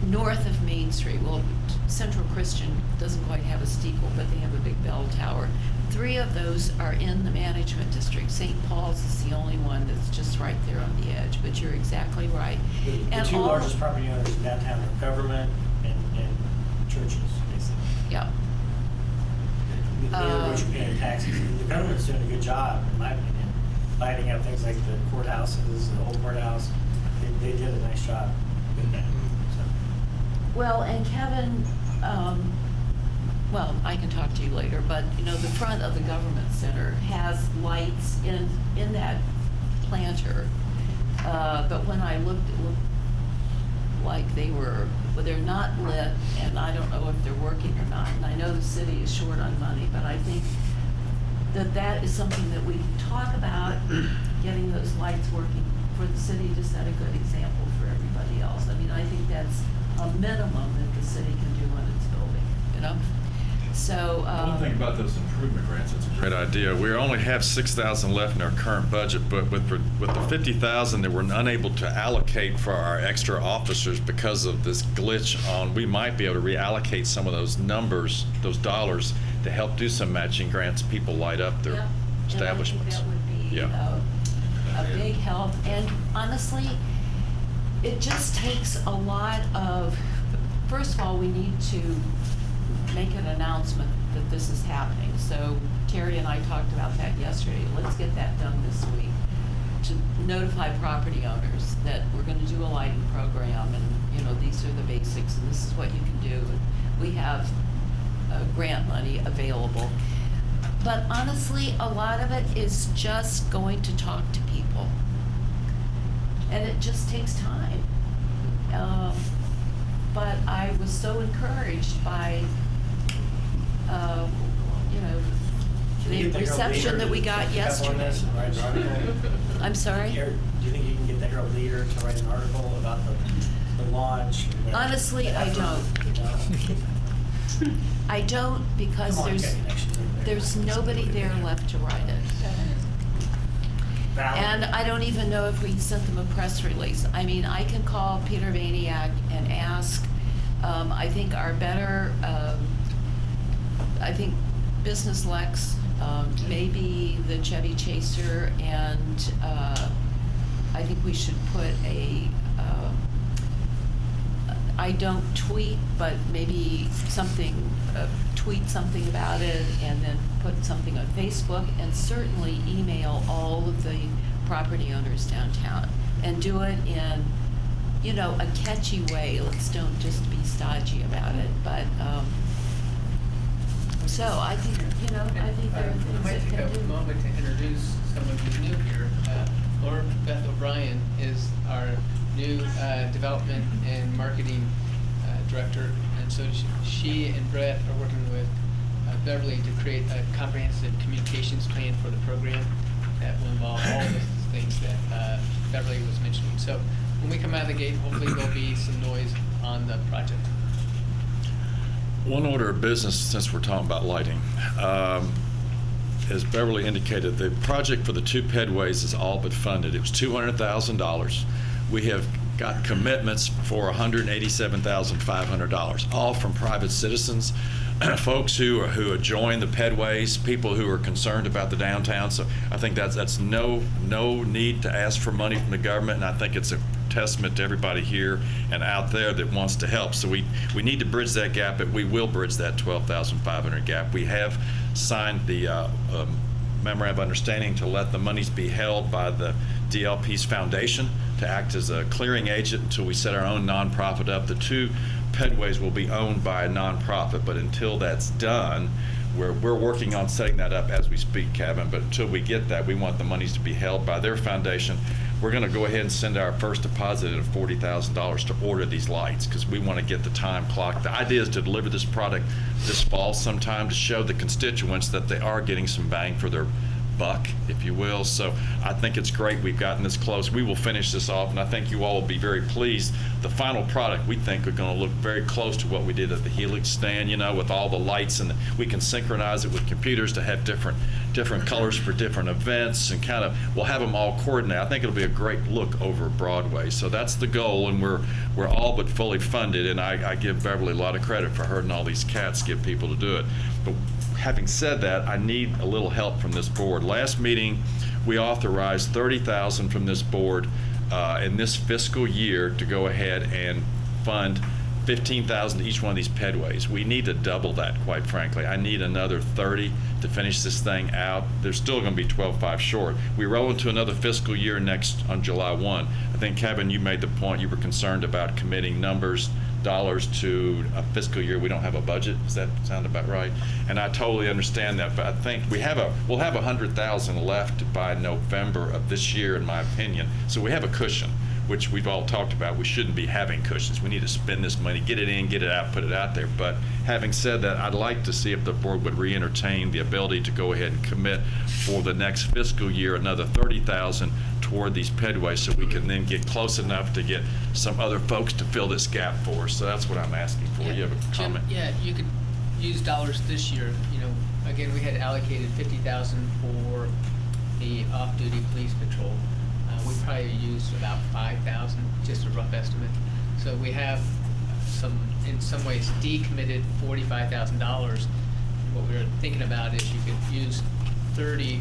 north of Main Street, well, Central Christian doesn't quite have a steeple, but they have a big bell tower. 3 of those are in the management district. St. Paul's is the only one that's just right there on the edge, but you're exactly right. The And 2 all- largest property owners in downtown are government and churches, basically. Yeah. Neither of which are paying taxes. And the government's doing a good job, in my opinion, lighting up things like the courthouses, the old courthouse. They did a nice job with that. So. Well, and Kevin, well, I can talk to you later, but, you know, the front of the government center has lights in that planter. But when I looked, it looked like they're not lit, and I don't know if they're working or not. And I know the city is short on money, but I think that is something that we can talk about, getting those lights working for the city to set a good example for everybody else. I mean, I think that's a minimum that the city can do on its building, you know? So. One thing about those improvement grants, it's a great idea. We only have 6,000 left in our current budget, but with the 50,000 that we're unable to allocate for our extra officers because of this glitch on, we might be able to reallocate some of those numbers, those dollars, to help do some matching grants. People light up their Yeah, establishments. And I think that would be a big help. And honestly, it just takes a lot of, first of all, we need to make an announcement that this is happening. So Terry and I talked about that yesterday. Let's get that done this week, to notify property owners that we're going to do a lighting program, and, you know, these are the basics and this is what you can do. We have grant money available. But honestly, a lot of it is just going to talk to people. And it just takes time. But I was so encouraged by, you know, Can you the get the Herald reception Leader that we to got pick up on this yesterday. and write an article? I'm sorry? Do you think you can get the Herald Leader to write an article about the launch? and Honestly, the I effort, don't. you know? I don't, because Come on, there's, get connections over there. there's nobody there left to write it. Valid. And I don't even know if we sent them a press release. I mean, I can call Peter Vaniak and ask, I think our better, I think Business Lex, maybe the Chevy Chaser, and I think we should put I don't tweet, but maybe something, tweet something about it, and then put something on Facebook, and certainly email all of the property owners downtown, and do it in, you know, a catchy way. Let's don't just be stodgy about it, but, so I think, you know, I think there are I things might that take can a do. moment to introduce someone who's new here. Laura Beth O'Brien is our new development and marketing director, and so she and Brett are working with Beverly to create a comprehensive communications plan for the program that will involve all the things that Beverly was mentioning. So when we come out of the gate, hopefully there'll be some noise on the project. One order of business, since we're talking about lighting, as Beverly indicated, the project for the 2 pedways is all but funded. It was $200,000. We have got commitments for $187,500, all from private citizens, folks who have joined the pedways, people who are concerned about the downtown. So I think that's no need to ask for money from the government, and I think it's a testament to everybody here and out there that wants to help. So we need to bridge that gap, but we will bridge that 12,500 gap. We have signed the memorandum of understanding to let the monies be held by the DLP's foundation to act as a clearing agent until we set our own nonprofit up. The two pedways will be owned by a nonprofit, but until that's done, we're working on setting that up as we speak, Kevin. But until we get that, we want the monies to be held by their foundation. We're going to go ahead and send our first deposit of $40,000 to order these lights, because we want to get the time clock. The idea is to deliver this product this fall sometime to show the constituents that they are getting some bang for their buck, if you will. So I think it's great we've gotten this close. We will finish this off, and I think you all will be very pleased. The final product, we think, are going to look very close to what we did at the Helix stand, with all the lights, and we can synchronize it with computers to have different colors for different events, and we'll have them all coordinated. I think it'll be a great look over Broadway. So that's the goal, and we're all but fully funded, and I give Beverly a lot of credit for herding all these cats, get people to do it. But having said that, I need a little help from this board. Last meeting, we authorized $30,000 from this board in this fiscal year to go ahead and fund $15,000 to each one of these pedways. We need to double that, quite frankly. I need another 30 to finish this thing out. There's still going to be 12.5 short. We roll into another fiscal year next on July 1. I think, Kevin, you made the point, you were concerned about committing dollars to a fiscal year we don't have a budget. Does that sound about right? And I totally understand that, but I think we'll have 100,000 left by November of this year, in my opinion. So we have a cushion, which we've all talked about. We shouldn't be having cushions. We need to spend this money, get it in, get it out, put it out there. But having said that, I'd like to see if the board would re-entertain the ability to go ahead and commit for the next fiscal year another $30,000 toward these pedways, so we can then get close enough to get some other folks to fill this gap for us. So that's what I'm asking for. You have a comment? Jim, yeah, you could use dollars this year. Again, we had allocated $50,000 for the off-duty police patrol. We probably used about $5,000, just a rough estimate. So we have in some ways, decommitted $45,000. What we were thinking about is you could use 30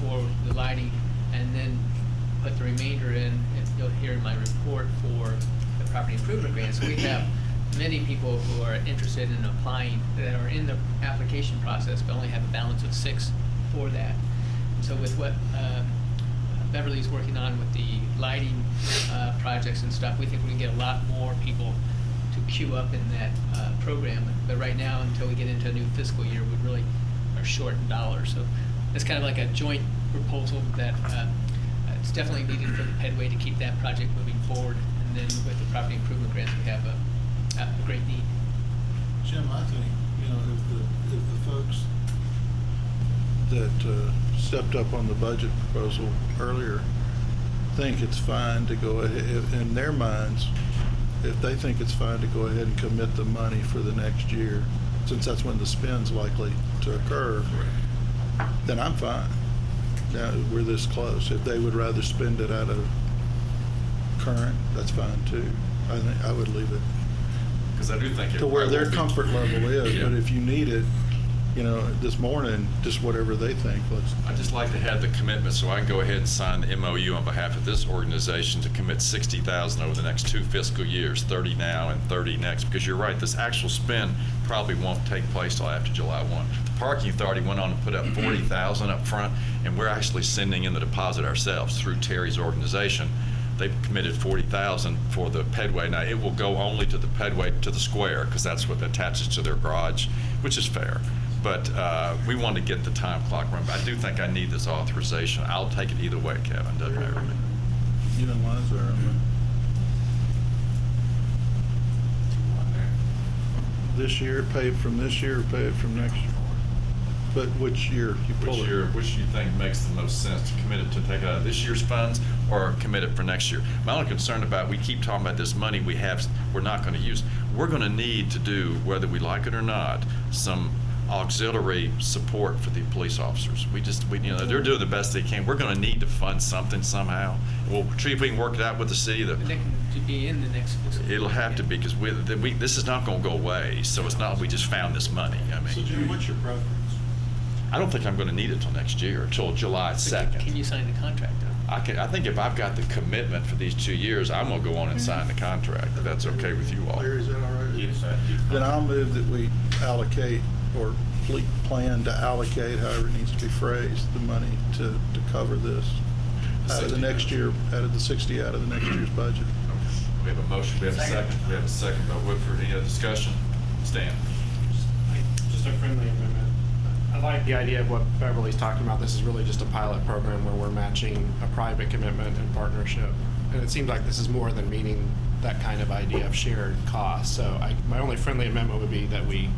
for the lighting, and then put the remainder in, if you'll hear in my report, for the property improvement grants. We have many people who are interested in applying that are in the application process, but only have a balance of 6 for that. So with what Beverly's working on with the lighting projects and stuff, we think we can get a lot more people to queue up in that program. But right now, until we get into a new fiscal year, we really are short in dollars. So it's kind of like a joint proposal that it's definitely needed for the Pedway to keep that project moving forward. And then with the property improvement grants, we have a great need. Jim, I think, if the folks that stepped up on the budget proposal earlier think it's fine to go ahead, in their minds, if they think it's fine to go ahead and commit the money for the next year, since that's when the spend's likely to occur, then I'm fine. Now, we're this close. If they would rather spend it out of current, that's fine too. I think I would leave it Because I do think it to where their will be- comfort level is. Yeah. But if you need it, this morning, just whatever they think, I'd just like to have the commitment so I can go ahead and sign the MOU on behalf of this organization to commit $60,000 over the next 2 fiscal years, 30 now and 30 next, because you're right, this actual spend probably won't take place till after July 1. The parking authority went on to put up $40,000 up front, and we're actually sending in the deposit ourselves through Terry's organization. They've committed $40,000 for the pedway. Now, it will go only to the pedway, to the square, because that's what attaches to their garage, which is fair. But we want to get the time clock run. But I do think I need this authorization. I'll take it either way, Kevin. Doesn't matter to me. you know, mine's there. This year, pay it from this year, or pay it from next year? But which year you pull it? Which do you think makes the most sense, to commit it to take it out of this year's funds or commit it for next year? My only concern about, we keep talking about this money we're not going to use. We're going to need to do, whether we like it or not, some auxiliary support for the police officers. They're doing the best they can. We're going to need to fund something somehow. We'll see if we can work it out with the city. And they can be in the next fiscal year. It'll have to be, because this is not going to go away. So it's not we just found this money. I So mean, Jim, what's your preference? I don't think I'm going to need it till next year, till July But 2nd. Can you sign the contract though? I think if I've got the commitment for these 2 years, I'm going to go on and sign the contract, if that's okay with you all. Larry, is that all right? Yes, I do. Then I'll move that we allocate or plan to allocate, however it needs to be phrased, the money to cover this out of the next year, out of the 60 out of the next year's budget. We have a motion, we have a second. We have a second by Whitford. Any other discussion? Stan? Just a friendly amendment. I like the idea of what Beverly's talking about. This is really just a pilot program where we're matching a private commitment and partnership. And it seems like this is more than meeting that kind of idea of shared costs. So my only friendly amendment would be that we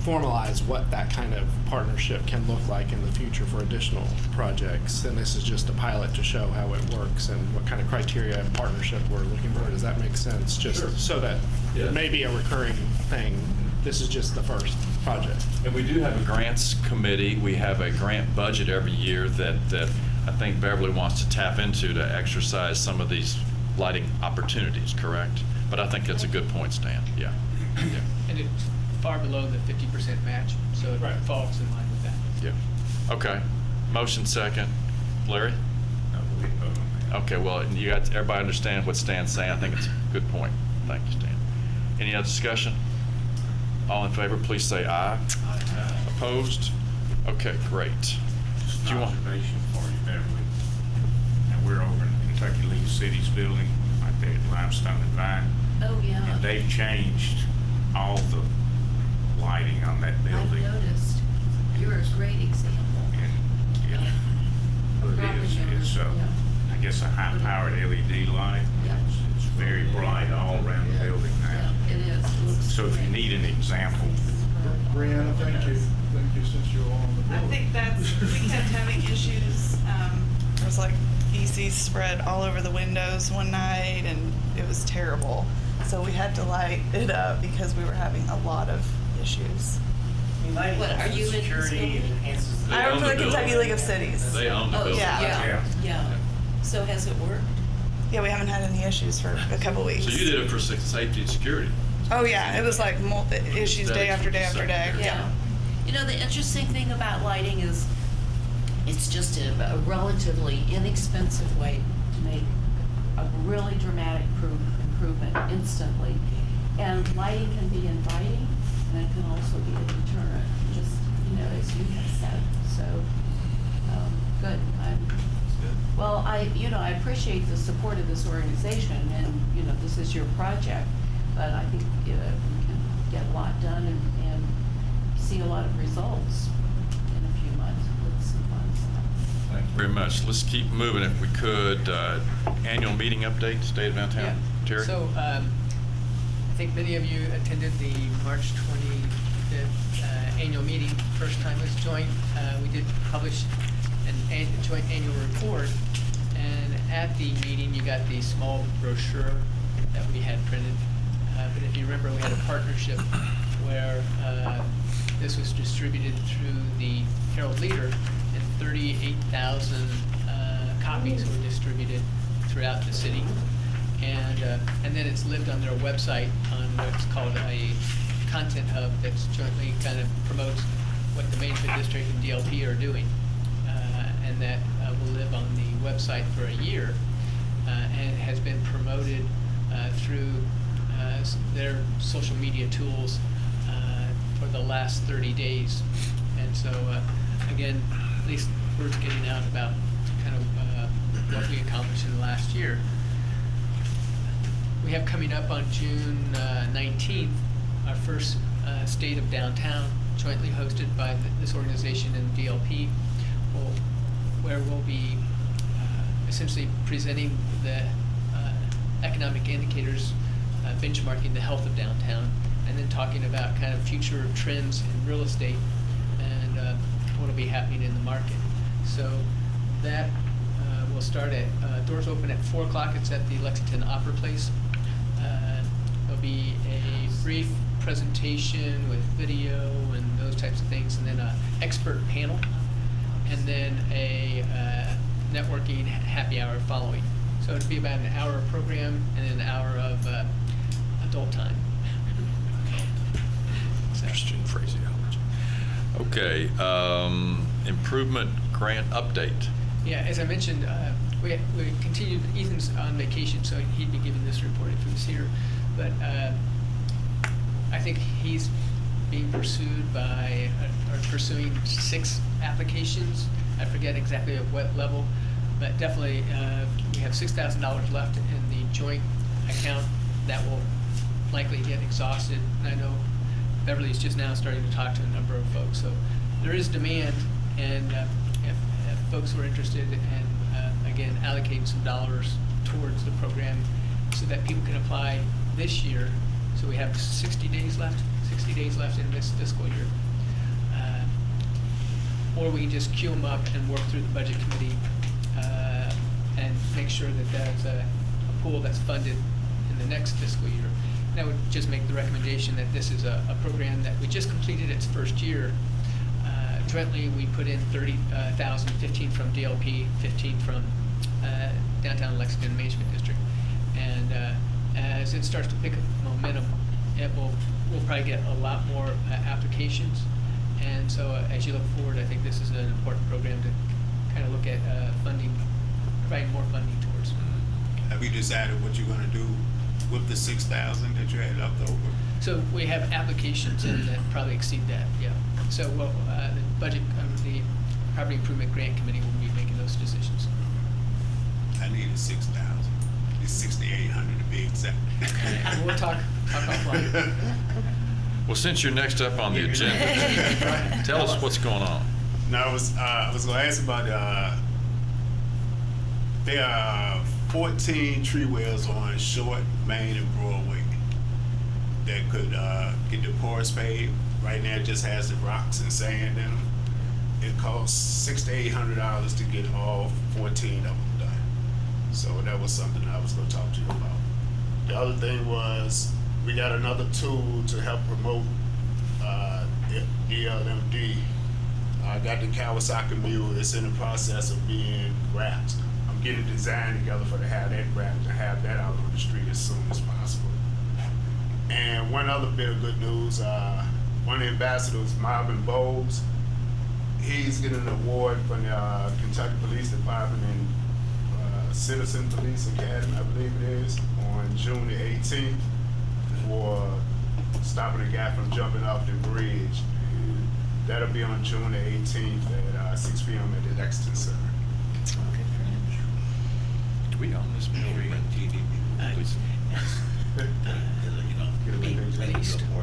formalize what that kind of partnership can look like in the future for additional projects. And this is just a pilot to show how it works and what kind of criteria and partnership we're looking for. Does that make sense? Just so that it may be a recurring thing. This is just the first project. And we do have a grants committee. We have a grant budget every year that I think Beverly wants to tap into to exercise some of these lighting opportunities, correct? But I think that's a good point, Stan. Yeah. And it's far below the 50% match, so it falls in line with that. Yeah. Okay. Motion second. Larry? Okay, well, everybody understand what Stan's saying? I think it's a good point. Thank you, Stan. Any other discussion? All in favor, please say aye. Aye. Opposed? Okay, great. Just an observation for you, Beverly. And we're over in Kentucky League Cities building, right there at Limestone and Vine. Oh, yeah. And they've changed all the lighting on that building. I've noticed. You're a great example. And, yeah, well, it is. It's, I guess, a high-powered LED light. Yeah. It's very bright all around the building now. Yeah, it is. It looks So if you need an example, Brianna, thank you. Thank you, since you're on the board. I think we kept having issues. There was like feces spread all over the windows one night, and it was terrible. So we had to light it up because we were having a lot of issues. I mean, lighting What, are helps you with in security and facility? enhances the. I work own for the the Kentucky building. League of Cities. They own the Oh, building. yeah. So has it worked? Yeah, we haven't had any issues for a couple weeks. So you did it for safety and security? Oh yeah, it was like issues day after day after day. Yeah. You know, the interesting thing about lighting is it's just a relatively inexpensive way to make a really dramatic improvement instantly. And lighting can be inviting, and it can also be a deterrent, just, as you have said. So, good. Well, I appreciate the support of this organization, and, this is your project, but I think we can get a lot done and see a lot of results in a few months with some fun stuff. Thank you very much. Let's keep moving if we could. Annual meeting update, State of Downtown. Yeah. Terry? So, I think many of you attended the March 25th annual meeting. First time it was joint. We did publish a joint annual report, and at the meeting you got the small brochure that we had printed. But if you remember, we had a partnership where this was distributed through the Herald Leader, and 38,000 copies were distributed throughout the city. And then it's lived on their website on what's called a content hub that's jointly kind of promotes what the Mainford District and DLP are doing. And that will live on the website for a year, and has been promoted through their social media tools for the last 30 days. And so, again, at least word's getting out about kind of what we accomplished in the last year. We have coming up on June 19th, our first State of Downtown, jointly hosted by this organization and DLP, where we'll be essentially presenting the economic indicators, benchmarking the health of downtown, and then talking about kind of future trends in real estate and what will be happening in the market. So that will start at, doors open at 4 o'clock. It's at the Lexington Opera Place. There'll be a brief presentation with video and those types of things, and then a expert panel, and then a networking happy hour following. So it'd be about an hour of program and then an hour of adult time. So. Interesting phraseology. Okay, improvement grant update. Yeah, as I mentioned, we continued. Ethan's on vacation, so he'd be giving this report if he was here. But I think he's being pursued by, or pursuing 6 applications. I forget exactly at what level, but definitely we have $6,000 left in the joint account that will likely get exhausted. And I know Beverly's just now starting to talk to a number of folks. So there is demand, and if folks were interested in, again, allocating some dollars towards the program so that people can apply this year. So we have 60 days left in this fiscal year. Or we can just queue them up and work through the budget committee and make sure that that's a pool that's funded in the next fiscal year. And I would just make the recommendation that this is a program that we just completed its first year. Jointly, we put in 30,000, 15 from DLP, 15 from Downtown Lexington Management District. And as it starts to pick up momentum, we'll probably get a lot more applications. And so as you look forward, I think this is an important program to kind of look at funding, providing more funding towards. Have you decided what you're going to do with the 6,000 that you had left over? So we have applications in that probably exceed that, yeah. So the budget, the Property Improvement Grant Committee will be making those decisions. I needed 6,000. It's 6,800 to be exact. And we'll talk offline. Well, since you're next up on the agenda, tell us what's going on. No, I was going to ask about there are 14 tree wells on Short, Main, and Broadway that could get the porous paved. Right now, it just has the rocks and sand in them. It costs $600 to $800 to get all 14 of them done. So that was something I was going to talk to you about. The other thing was we got another tool to help promote DLMD. I got the Kawasaki mule. It's in the process of being wrapped. I'm getting the design together for to have that wrapped and have that out on the street as soon as possible. And one other bit of good news, one of the ambassadors, Marvin Bowles, he's getting an award from the Kentucky Police Department and Citizen Police Academy, I believe it is, on June the 18th for stopping a guy from jumping off the bridge. And that'll be on June the 18th at 6 p.m. at the Lexington Center. Do we own this building? Based by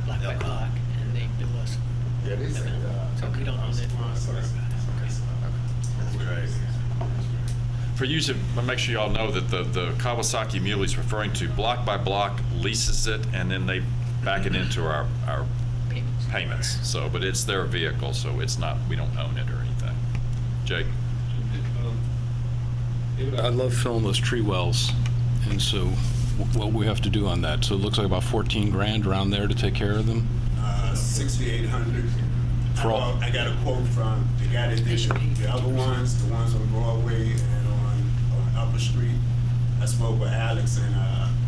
block by block, and they bill us. Yeah, they said. So we don't own it. Great. For you to make sure y'all know that the Kawasaki Mule is referring to block by block leases it, and then they back it into our payments. So, but it's their vehicle, so it's not, we don't own it or anything. Jake? I love filling those tree wells, and so what we have to do on that. So it looks like about 14 grand around there to take care of them. 6,800. For all- I got a quote from the guy that did the other ones, the ones on Broadway and on Upper Street. I spoke with Alex and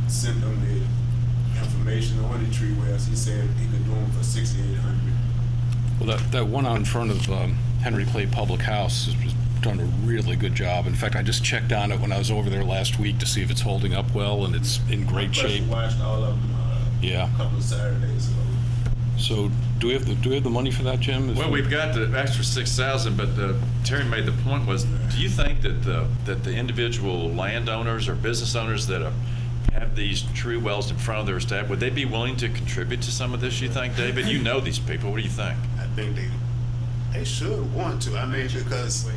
sent them the information on the tree wells. He said he could do them for 6,800. Well, that one out in front of Henry Clay Public House has done a really good job. In fact, I just checked on it when I was over there last week to see if it's holding up well, and it's in great shape. I watched all of them Yeah. a couple of Saturdays ago. So do we have the money for that, Jim? Well, we've got the extra 6,000, but Terry made the point was, do you think that the individual landowners or business owners that have these tree wells in front of their staff, would they be willing to contribute to some of this, you think, David? You know these people. What do you think? I think they should want to. I mean, because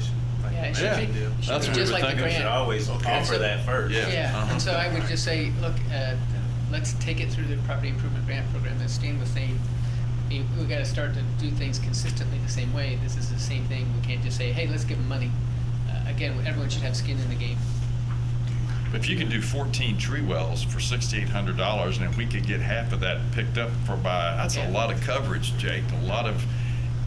Yeah, it should be, That's should what be we just were like the thinking. grant. Should always offer that first. Yeah. Yeah, and so I would just say, look, let's take it through the Property Improvement Grant Program. As Stan was saying, we got to start to do things consistently the same way. This is the same thing. We can't just say, hey, let's give them money. Again, everyone should have skin in the game. If you can do 14 tree wells for $6,800, and if we could get half of that picked up that's a lot of coverage, Jake,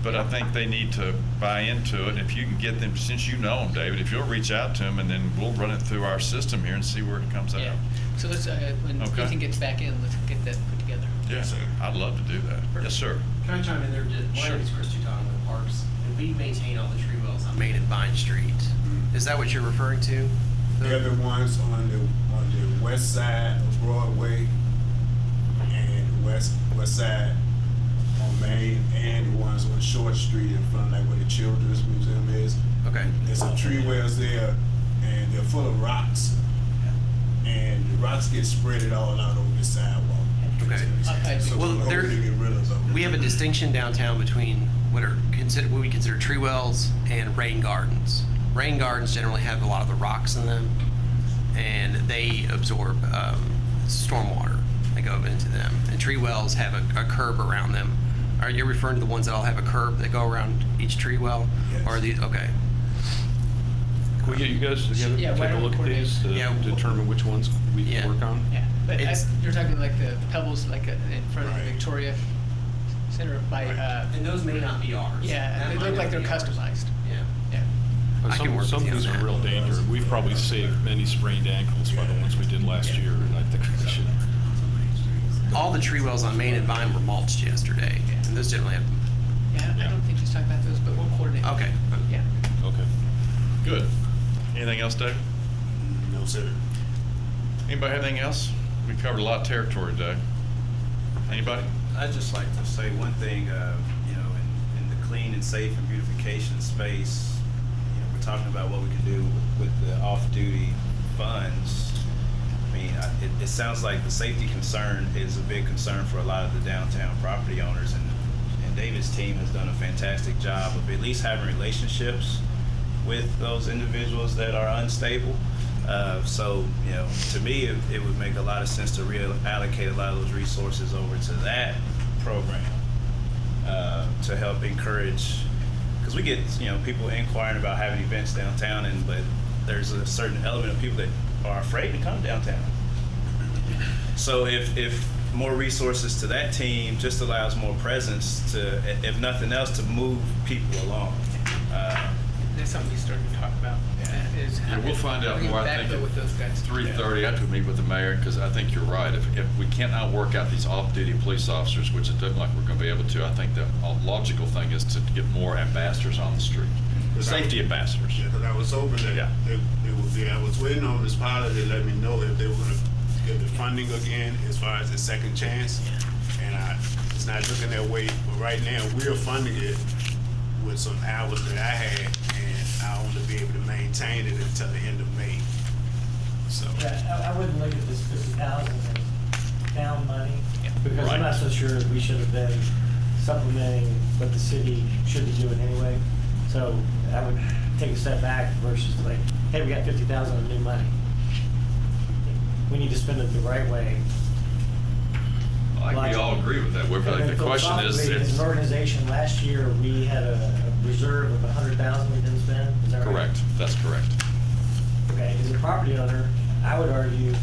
but I think they need to buy into it. And if you can get them, since you know them, David, if you'll reach out to them, and then we'll run it through our system here and see where it comes Yeah. out. So let's, when Okay. Ethan gets back in, let's get that put together. Yeah, I'd love to do that. Yes, sir. Can I chime in there? My Sure. name is Chris Tutano with Parks, and we maintain all the tree wells on Main and Vine Street. Is that what you're referring to? They're the ones on the west side of Broadway and west side on Main, and the ones on Short Street in front of like where the Children's Museum is. Okay. There's some tree wells there, and they're full of rocks, and the rocks get spreaded all out over the sidewalk. Okay. So Well, we're hoping to get rid of them. we have a distinction downtown between what we consider tree wells and rain gardens. Rain gardens generally have a lot of the rocks in them, and they absorb stormwater that go into them. And tree wells have a curb around them. Are you referring to the ones that all have a curb that go around each tree well? Yes. Or are these, okay. Can we get you guys together, Yeah, why take a don't look we at these to Yeah. determine which ones we Yeah. can work on? Yeah, but It's- you're talking like the pebbles, like in front of the Right. Victoria Center by, And those may not be ours. yeah, That they might look not like they're be ours. customized. Yeah. Yeah. I can work Some with of you these on are that. real dangerous. We've probably saved many sprained ankles by the ones we did last year, and I think we should. All the tree wells on Main and Vine were mulched yesterday, and those generally have, Yeah, I don't think she's talking about those, but we'll coordinate. okay. Yeah. Okay. Good. Anything else, David? No, sir. Anybody have anything else? We covered a lot of territory today. Anybody? I'd just like to say one thing, in the clean and safe and beautification space, we're talking about what we can do with the off-duty funds. I mean, it sounds like the safety concern is a big concern for a lot of the downtown property owners, and David's team has done a fantastic job of at least having relationships with those individuals that are unstable. So, to me, it would make a lot of sense to reallocate a lot of those resources over to that program to help encourage, because we get, people inquiring about having events downtown, but there's a certain element of people that are afraid to come downtown. So if more resources to that team just allows more presence to, if nothing else, to move people along. That's something we started to talk about. Is how Yeah, we'll find out more, I back think, up with those guys. 3:30 after we meet with the mayor, because I think you're right. If we cannot work out these off-duty police officers, which it doesn't like we're going to be able to, I think the logical thing is to get more ambassadors on the street. Safety ambassadors. Yeah, because I was hoping that Yeah. they would be. I was waiting on this pilot to let me know if they were going to get the funding again as far as the second chance. And it's not looking that way. But right now, we're funding it with some hours that I had, and I'll only be able to maintain it until the end of May. So. Yeah, I wouldn't look at this 50,000 as found money, because Right. I'm not so sure we should have been supplementing what the city should be doing anyway. So I would take a step back versus like, hey, we got 50,000 of new money. We need to spend it the right way. I think we all agree with that. But And the question is, philosophically, as an organization, last year, we had a reserve of 100,000 we didn't spend, is that right? correct, that's correct. Okay, as a property owner, I would argue,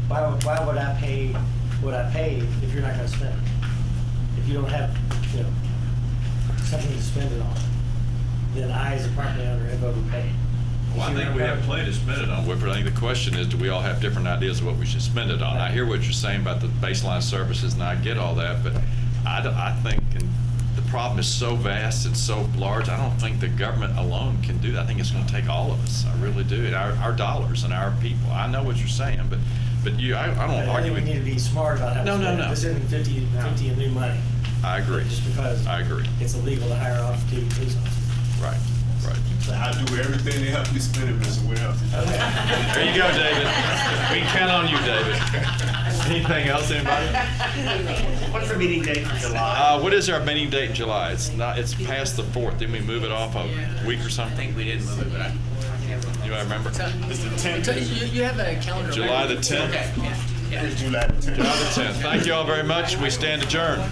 why would I pay what I paid if you're not gonna spend it? If you don't have, something to spend it on, then I, as a property owner, have overpaid. Well, I think we have plenty to spend it on, Whitford. I think the question is, do we all have different ideas of what we should spend it on? I hear what you're saying about the baseline services, and I get all that, but I think the problem is so vast and so large, I don't think the government alone can do that. I think it's gonna take all of us. I really do. Our dollars and our people. I know what you're saying, but I don't I argue think we with need to be smart about how to No, no, spend it. no. This isn't 50 of new money. I agree. Just because I agree. it's illegal to hire off-duty police officers. Right, right. I'll do everything to help you spend it, Mr. Wells. There you go, David. We can count on you, David. Anything else, anybody? What's the meeting date for July? What is our meeting date in July? It's past the 4th. Didn't we move it off a week or something? I think we did move it, but You remember? So, It's the 10th. so you have a calendar. July the 10th. Okay, yeah. It's July the 10th. July the 10th. Thank you all very much. We stand adjourned.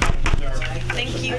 Thank you.